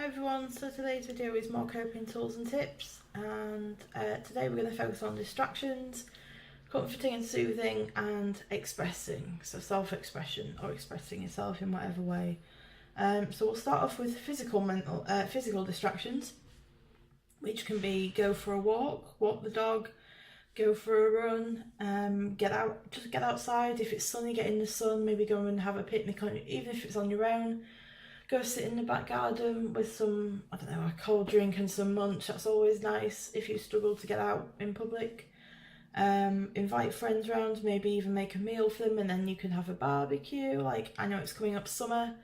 everyone, so today's video is more coping tools and tips, and today we're going to focus on distractions, comforting and soothing, and expressing, so self-expression or expressing yourself in whatever way. So we'll start off with physical distractions, which can be go for a walk the dog, go for a run, get outside. If it's sunny, get in the sun, maybe go and have a picnic, even if it's on your own. Go sit in the back garden with some, a cold drink and some munch. That's always nice if you struggle to get out in public. Invite friends around, maybe even make a meal for them, and then you can have a barbecue. Like, I know it's coming up summer,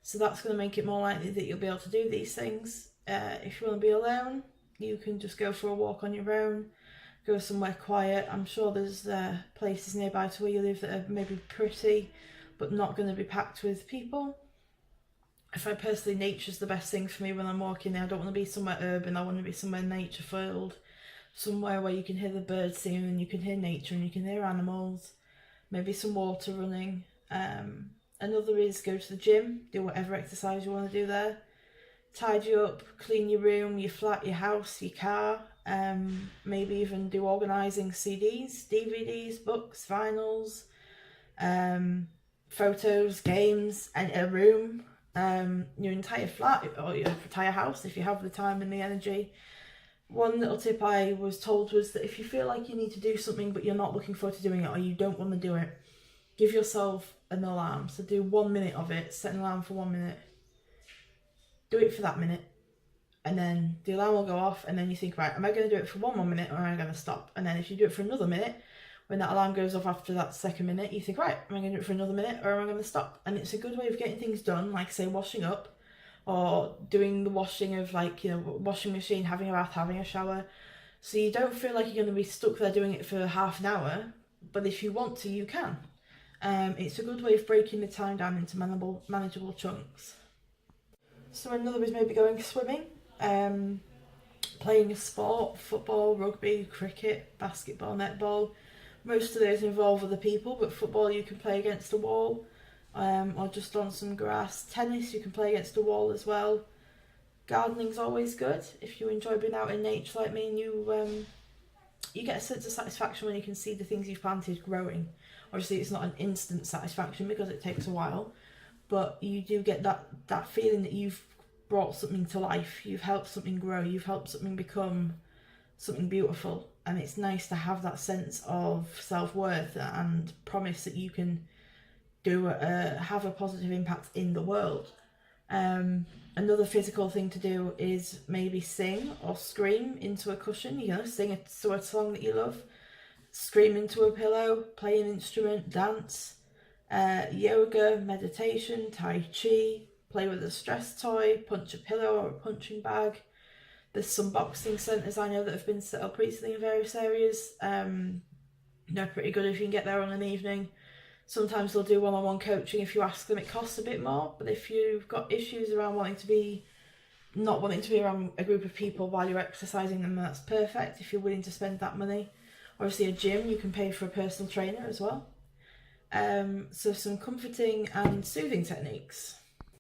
so that's going to make it more likely that you'll be able to do these things. If you want to be alone, you can just go for a walk on your own, go somewhere quiet. I'm sure there's places nearby to where you live that are maybe pretty, but not going to be packed with people. I find personally nature's the best thing for me when I'm walking. I don't want to be somewhere urban, I want to be somewhere nature filled, somewhere where you can hear the birds singing and you can hear nature and you can hear animals, maybe some water running. Another is go to the gym, do whatever exercise you want to do there, tidy up, clean your room, your flat, your house, your car, maybe even do organising CDs, DVDs, books, vinyls, photos, games, and a room. Your entire flat or your entire house if you have the time and the energy. One little tip I was told was that if you feel like you need to do something but you're not looking forward to doing it, or you don't want to do it, give yourself an alarm. So do 1 minute of it, set an alarm for 1 minute, do it for that minute, and then the alarm will go off, and then you think, right, am I going to do it for one more minute or am I going to stop? And then if you do it for another minute, when that alarm goes off after that second minute, you think, right, am I going to do it for another minute or am I going to stop? And it's a good way of getting things done, like say washing up, or doing the washing of, like, washing machine, having a bath, having a shower. So you don't feel like you're going to be stuck there doing it for half an hour, but if you want to, you can. It's a good way of breaking the time down into manageable chunks. So another is maybe going swimming, playing a sport, football, rugby, cricket, basketball, netball. Most of those involve other people, but football you can play against a wall, or just on some grass. Tennis you can play against a wall as well. Gardening's always good if you enjoy being out in nature like me, and you get a sense of satisfaction when you can see the things you've planted growing. Obviously it's not an instant satisfaction because it takes a while, but you do get that feeling that you've brought something to life, you've helped something grow, you've helped something become something beautiful. And it's nice to have that sense of self-worth and promise that you can have a positive impact in the world. Another physical thing to do is maybe sing or scream into a cushion, sing a song that you love, scream into a pillow, play an instrument, dance, yoga, meditation, tai chi, play with a stress toy, punch a pillow or a punching bag. There's some boxing centres I know that have been set up recently in various areas. They're pretty good if you can get there on an evening. Sometimes they'll do one-on-one coaching if you ask them. It costs a bit more, but if you've got issues around not wanting to be around a group of people while you're exercising, then that's perfect if you're willing to spend that money. Obviously a gym, you can pay for a personal trainer as well. So some comforting and soothing techniques.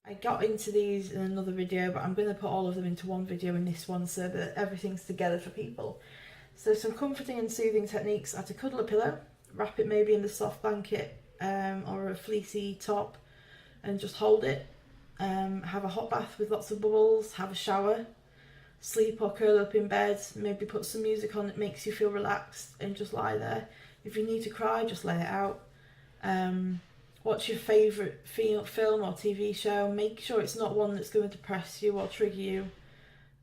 I got into these in another video, but I'm going to put all of them into one video in this one so that everything's together for people. So some comforting and soothing techniques are to cuddle a pillow, wrap it maybe in the soft blanket or a fleecy top and just hold it. Have a hot bath with lots of bubbles, have a shower, sleep or curl up in bed, maybe put some music on that makes you feel relaxed and just lie there. If you need to cry, just let it out. Watch your favourite film or TV show. Make sure it's not one that's going to depress you or trigger you.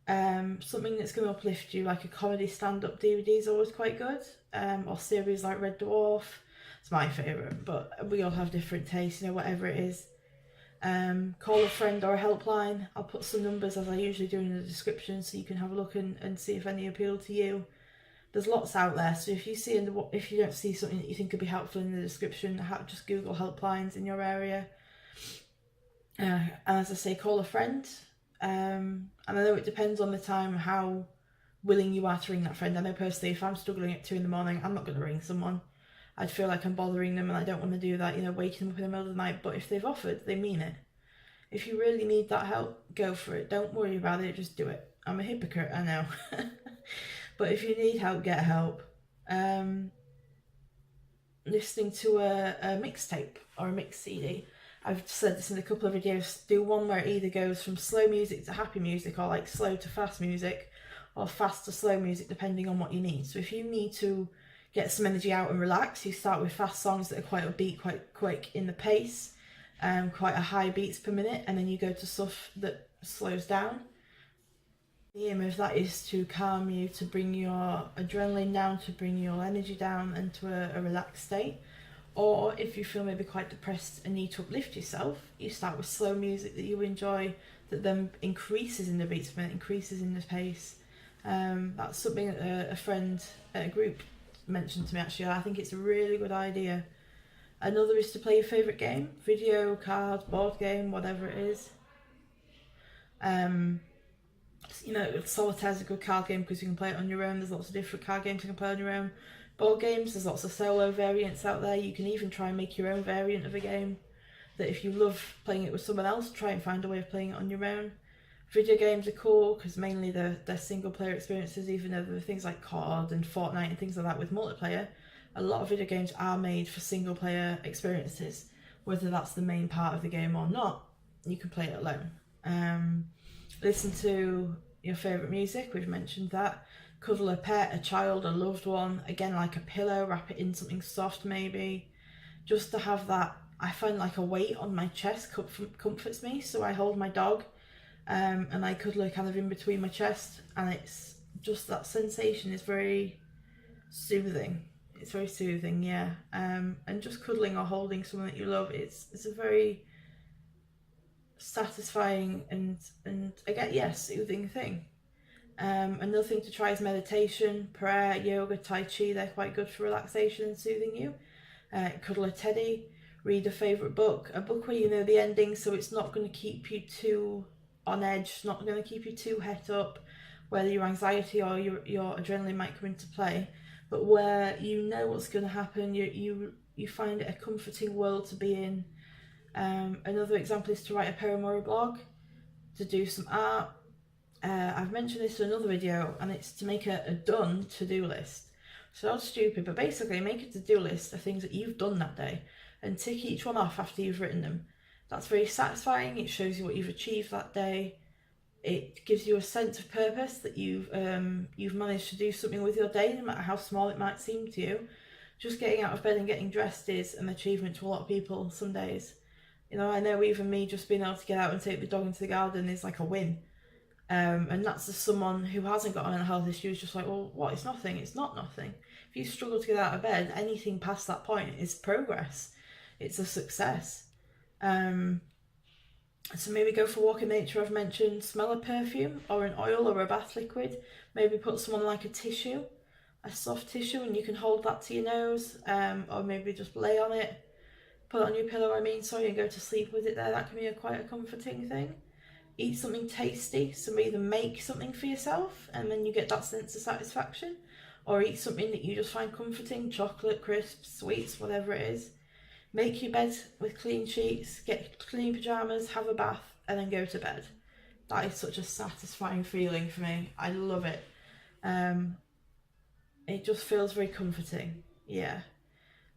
Something that's going to uplift you, like a comedy stand-up DVD is always quite good. Or series like Red Dwarf. It's my favourite, but we all have different tastes, whatever it is. Call a friend or a helpline. I'll put some numbers, as I usually do, in the description so you can have a look and see if any appeal to you. There's lots out there, so if you don't see something that you think could be helpful in the description, just Google helplines in your area. And as I say, call a friend. And I know it depends on the time how willing you are to ring that friend. I know personally, if I'm struggling at 2 in the morning, I'm not going to ring someone. I'd feel like I'm bothering them, and I don't want to do that, waking them up in the middle of the night. But if they've offered, they mean it. If you really need that help, go for it. Don't worry about it, just do it. I'm a hypocrite, I know. But if you need help, get help. Listening to a mixtape or a mix CD. I've said this in a couple of videos. Do one where it either goes from slow music to happy music, or like slow to fast music, or fast to slow music, depending on what you need. So if you need to get some energy out and relax, you start with fast songs that are quite upbeat, quite quick in the pace, quite a high beats per minute, and then you go to stuff that slows down. The aim of that is to calm you, to bring your adrenaline down, to bring your energy down into a relaxed state. Or if you feel maybe quite depressed and need to uplift yourself, you start with slow music that you enjoy, that then increases in the beats per minute, increases in the pace. That's something that a friend at a group mentioned to me actually. I think it's a really good idea. Another is to play your favourite game, video, card, board game, whatever it is. Solitaire's a good card game because you can play it on your own. There's lots of different card games you can play on your own. Board games, there's lots of solo variants out there. You can even try and make your own variant of a game. That if you love playing it with someone else, try and find a way of playing it on your own. Video games are cool because mainly they're single player experiences, even though there are things like COD and Fortnite and things like that with multiplayer. A lot of video games are made for single player experiences. Whether that's the main part of the game or not, you can play it alone. Listen to your favourite music, we've mentioned that. Cuddle a pet, a child, a loved one, again like a pillow, wrap it in something soft maybe. Just to have that, I find like a weight on my chest comforts me, so I hold my dog and I cuddle her kind of in between my chest, and it's just that sensation is very soothing. It's very soothing, yeah. And just cuddling or holding someone that you love, it's a very satisfying and again, soothing thing. Another thing to try is meditation, prayer, yoga, tai chi. They're quite good for relaxation and soothing you. Cuddle a teddy, read a favourite book, a book where you know the ending, so it's not going to keep you too on edge, not going to keep you too het up, where your anxiety or your adrenaline might come into play, but where you know what's going to happen. You find it a comforting world to be in. Another example is to write a poem or a blog, to do some art. I've mentioned this in another video, and it's to make a done to-do list. So not stupid, but basically make a to-do list of things that you've done that day and tick each one off after you've written them. That's very satisfying. It shows you what you've achieved that day. It gives you a sense of purpose that you've managed to do something with your day, no matter how small it might seem to you. Just getting out of bed and getting dressed is an achievement to a lot of people some days. I know even me just being able to get out and take the dog into the garden is like a win. And that's just someone who hasn't got a mental health issue is just like, well, what? It's nothing. It's not nothing. If you struggle to get out of bed, anything past that point is progress. It's a success. So maybe go for a walk in nature, I've mentioned. Smell a perfume or an oil or a bath liquid. Maybe put someone like a tissue, a soft tissue, and you can hold that to your nose, or maybe just lay on it. Put it on your pillow, and go to sleep with it there. That can be quite a comforting thing. Eat something tasty, so either make something for yourself and then you get that sense of satisfaction, or eat something that you just find comforting, chocolate, crisps, sweets, whatever it is. Make your bed with clean sheets, get clean pyjamas, have a bath, and then go to bed. That is such a satisfying feeling for me. I love it. It just feels very comforting, yeah.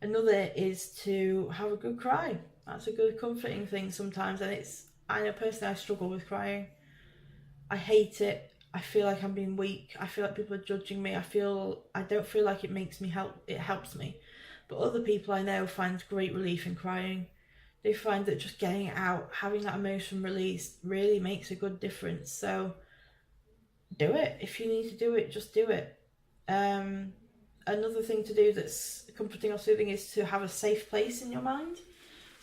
Another is to have a good cry. That's a good comforting thing sometimes, and I know personally I struggle with crying. I hate it. I feel like I'm being weak. I feel like people are judging me. I don't feel like it helps me. But other people I know find great relief in crying. They find that just getting it out, having that emotion released really makes a good difference. So do it. If you need to do it, just do it. Another thing to do that's comforting or soothing is to have a safe place in your mind.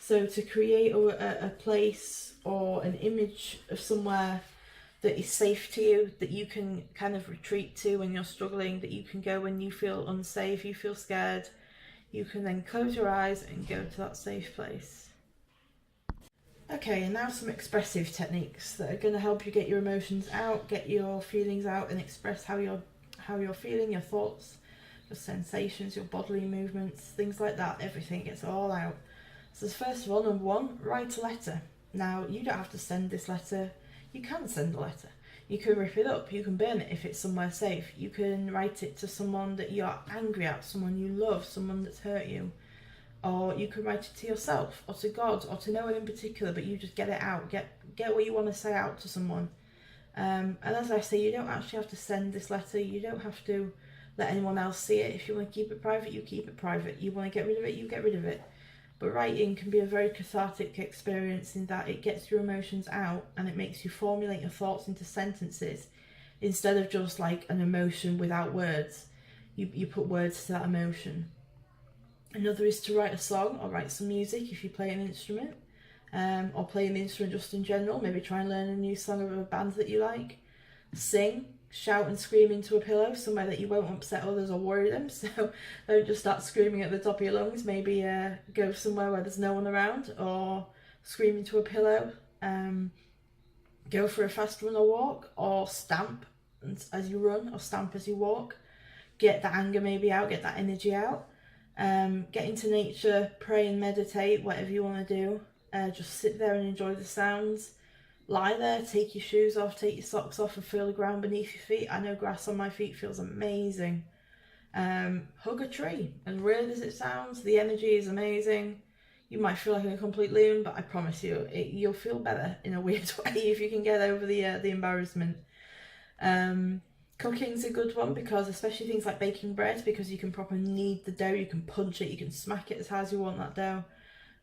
So to create a place or an image of somewhere that is safe to you, that you can kind of retreat to when you're struggling, that you can go when you feel unsafe, you feel scared. You can then close your eyes and go to that safe place. Okay, and now some expressive techniques that are going to help you get your emotions out, get your feelings out, and express how you're feeling, your thoughts, your sensations, your bodily movements, things like that. Everything gets all out. So first of all, number one, write a letter. Now, you don't have to send this letter. You can send a letter. You can rip it up. You can burn it if it's somewhere safe. You can write it to someone that you're angry at, someone you love, someone that's hurt you. Or you can write it to yourself or to God or to no one in particular, but you just get it out. Get what you want to say out to someone. And as I say, you don't actually have to send this letter. You don't have to let anyone else see it. If you want to keep it private, you keep it private. You want to get rid of it, you get rid of it. But writing can be a very cathartic experience in that it gets your emotions out and it makes you formulate your thoughts into sentences instead of just like an emotion without words. You put words to that emotion. Another is to write a song or write some music if you play an instrument, or play an instrument just in general. Maybe try and learn a new song of a band that you like. Sing, shout and scream into a pillow somewhere that you won't upset others or worry them, so don't just start screaming at the top of your lungs. Maybe go somewhere where there's no one around, or scream into a pillow. Go for a fast run or walk, or stamp as you run or stamp as you walk. Get that anger maybe out, get that energy out. Get into nature, pray and meditate, whatever you want to do. Just sit there and enjoy the sounds. Lie there, take your shoes off, take your socks off and feel the ground beneath your feet. I know grass on my feet feels amazing. Hug a tree. As weird as it sounds, the energy is amazing. You might feel like a complete loon, but I promise you, you'll feel better in a weird way if you can get over the embarrassment. Cooking's a good one, because especially things like baking bread, because you can properly knead the dough, you can punch it, you can smack it as hard as you want that dough.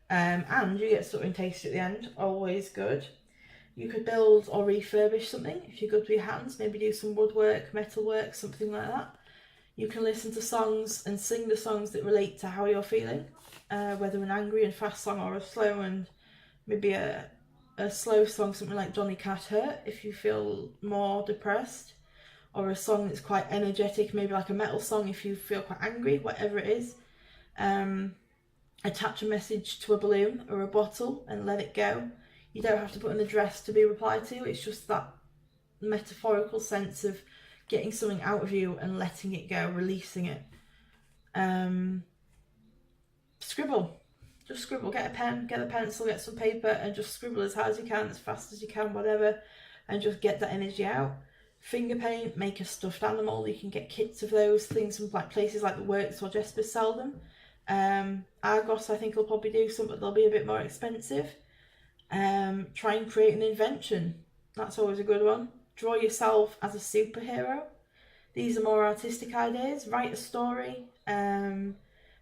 And you get something tasty at the end, always good. You could build or refurbish something if you're good with your hands, maybe do some woodwork, metalwork, something like that. You can listen to songs and sing the songs that relate to how you're feeling, whether an angry and fast song or a slow and maybe a slow song, something like Johnny Cash Hurt if you feel more depressed, or a song that's quite energetic, maybe like a metal song if you feel quite angry, whatever it is. Attach a message to a balloon or a bottle and let it go. You don't have to put in the dress to be replied to. It's just that metaphorical sense of getting something out of you and letting it go, releasing it. Scribble. Just scribble. Get a pen, get a pencil, get some paper and just scribble as hard as you can, as fast as you can, whatever, and just get that energy out. Finger paint, make a stuffed animal. You can get kits of those things from like places like the Works or Jespers sell them. Argos I think will probably do some, but they'll be a bit more expensive. Try and create an invention. That's always a good one. Draw yourself as a superhero. These are more artistic ideas. Write a story.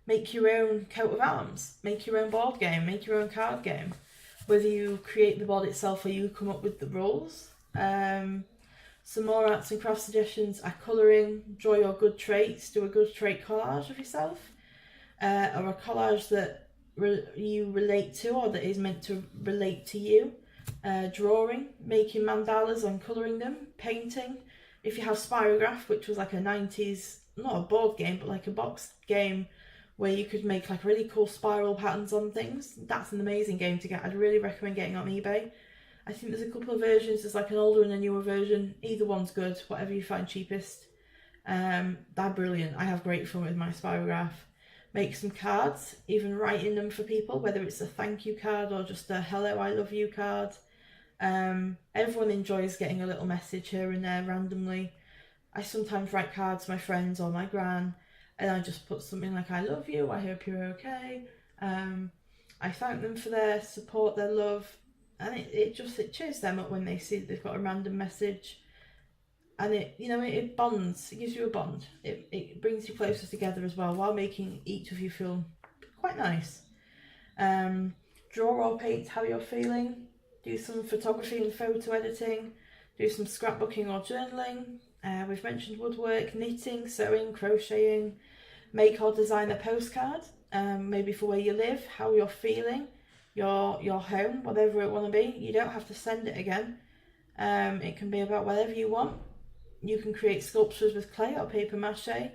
Make your own coat of arms. Make your own board game. Make your own card game. Whether you create the board itself or you come up with the rules. Some more arts and crafts suggestions are colouring. Draw your good traits. Do a good trait collage of yourself. Or a collage that you relate to, or that is meant to relate to you. Drawing, making mandalas and colouring them. Painting. If you have Spirograph, which was like a 90s, not a board game, but like a box game where you could make like really cool spiral patterns on things, that's an amazing game to get. I'd really recommend getting on eBay. I think there's a couple of versions. There's like an older and a newer version. Either one's good, whatever you find cheapest. They're brilliant. I have great fun with my Spirograph. Make some cards, even writing them for people, whether it's a thank you card or just a hello I love you card. Everyone enjoys getting a little message here and there randomly. I sometimes write cards to my friends or my gran, and I just put something like I love you, I hope you're okay. I thank them for their support, their love, and it cheers them up when they see that they've got a random message. And it bonds, it gives you a bond. It brings you closer together as well, while making each of you feel quite nice. Draw or paint how you're feeling. Do some photography and photo editing. Do some scrapbooking or journaling. We've mentioned woodwork, knitting, sewing, crocheting. Make or design a postcard, maybe for where you live, how you're feeling, your home, whatever it want to be. You don't have to send it again. It can be about whatever you want. You can create sculptures with clay or paper mache.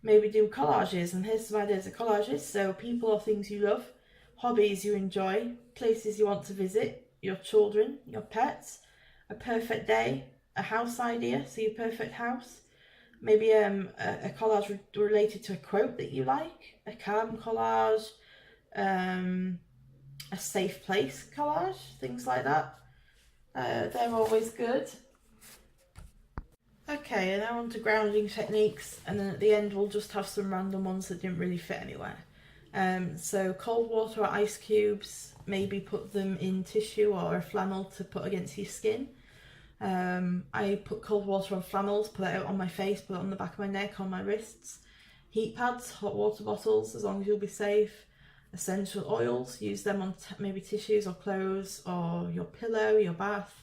Maybe do collages, and here's some ideas of collages. So people or things you love, hobbies you enjoy, places you want to visit, your children, your pets, a perfect day, a house idea, so your perfect house. Maybe a collage related to a quote that you like, a card collage, a safe place collage, things like that. They're always good. Okay, and now on to grounding techniques, and then at the end we'll just have some random ones that didn't really fit anywhere. So cold water or ice cubes, maybe put them in tissue or a flannel to put against your skin. I put cold water on flannels, put it out on my face, put it on the back of my neck, on my wrists. Heat pads, hot water bottles, as long as you'll be safe. Essential oils, use them on maybe tissues or clothes or your pillow, your bath.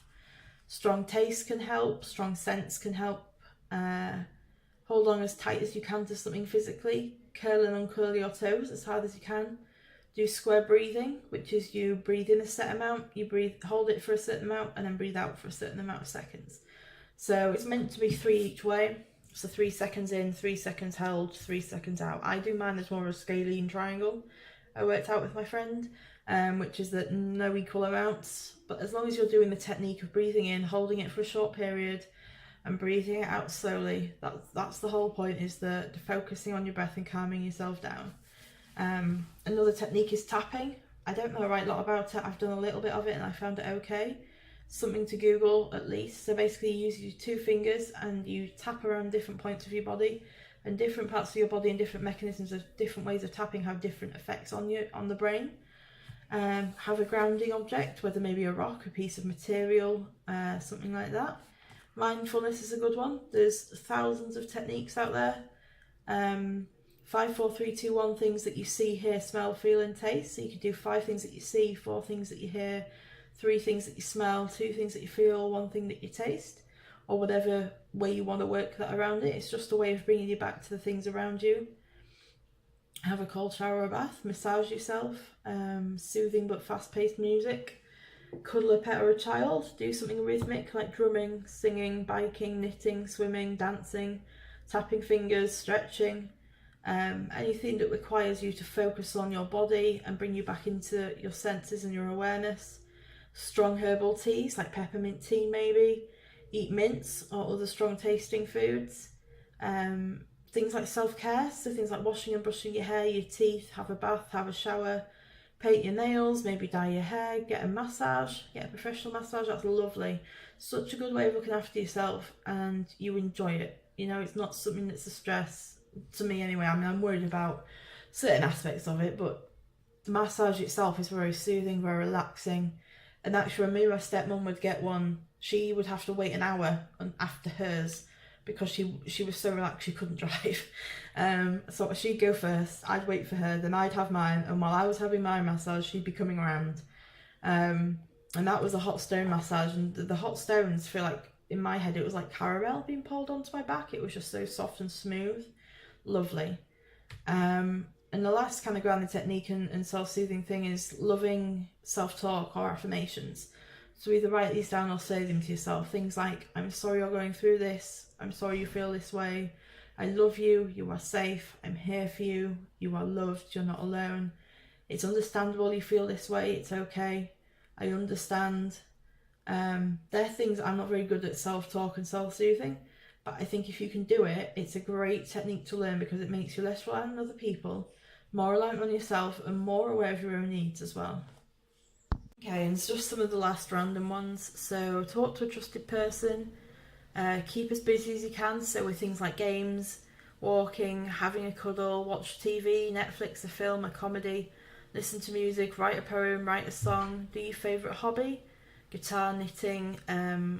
Strong taste can help, strong scents can help. Hold on as tight as you can to something physically. Curl and uncurl your toes as hard as you can. Do square breathing, which is you breathe in a set amount, you hold it for a certain amount, and then breathe out for a certain amount of seconds. So it's meant to be 3 each way. So 3 seconds in, 3 seconds held, 3 seconds out. I do mine as more of a scalene triangle. I worked out with my friend, which is that no equal amounts. But as long as you're doing the technique of breathing in, holding it for a short period, and breathing it out slowly, that's the whole point, is the focusing on your breath and calming yourself down. Another technique is tapping. I don't know a right lot about it. I've done a little bit of it and I found it okay. Something to Google at least. So basically you use your 2 fingers and you tap around different points of your body, and different parts of your body and different mechanisms of different ways of tapping have different effects on you, on the brain. Have a grounding object, whether maybe a rock, a piece of material, something like that. Mindfulness is a good one. There's thousands of techniques out there. 5, 4, 3, 2, 1 things that you see, hear, smell, feel and taste. So you could do 5 things that you see, 4 things that you hear, 3 things that you smell, 2 things that you feel, 1 thing that you taste, or whatever way you want to work that around it. It's just a way of bringing you back to the things around you. Have a cold shower or bath, massage yourself, soothing but fast-paced music. Cuddle a pet or a child, do something rhythmic like drumming, singing, biking, knitting, swimming, dancing, tapping fingers, stretching. Anything that requires you to focus on your body and bring you back into your senses and your awareness. Strong herbal teas like peppermint tea maybe. Eat mints or other strong tasting foods. Things like self-care, so things like washing and brushing your hair, your teeth, have a bath, have a shower, paint your nails, maybe dye your hair, get a massage, get a professional massage. That's lovely. Such a good way of looking after yourself, and you enjoy it. You know, it's not something that's a stress, to me anyway. I mean, I'm worried about certain aspects of it, but the massage itself is very soothing, very relaxing. And actually, when my stepmom would get one, she would have to wait an hour after hers because she was so relaxed she couldn't drive. So she'd go first, I'd wait for her, then I'd have mine, and while I was having my massage, she'd be coming around. And that was a hot stone massage, and the hot stones feel like, in my head, it was like caramel being pulled onto my back. It was just so soft and smooth. Lovely. And the last kind of grounding technique and self-soothing thing is loving self-talk or affirmations. So either write these down or say them to yourself. Things like, I'm sorry you're going through this. I'm sorry you feel this way. I love you. You are safe. I'm here for you. You are loved. You're not alone. It's understandable you feel this way. It's okay. I understand. They're things. I'm not very good at self-talk and self-soothing, but I think if you can do it, it's a great technique to learn because it makes you less reliant on other people, more reliant on yourself, and more aware of your own needs as well. Okay, and it's just some of the last random ones. So talk to a trusted person, keep as busy as you can, so with things like games, walking, having a cuddle, watch TV, Netflix, a film, a comedy, listen to music, write a poem, write a song, do your favourite hobby, guitar, knitting,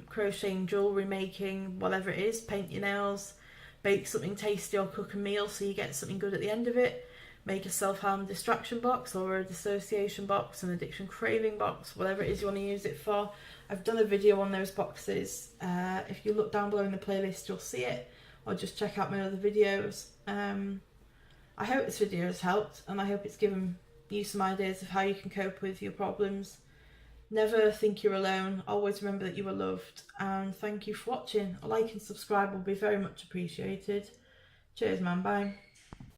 crocheting, jewellery making, whatever it is, paint your nails, bake something tasty or cook a meal so you get something good at the end of it. Make a self-harm distraction box or a dissociation box, an addiction craving box, whatever it is you want to use it for. I've done a video on those boxes. If you look down below in the playlist, you'll see it, or just check out my other videos. I hope this video has helped, and I hope it's given you some ideas of how you can cope with your problems. Never think you're alone. Always remember that you are loved, and thank you for watching. A like and subscribe will be very much appreciated. Cheers, man. Bye.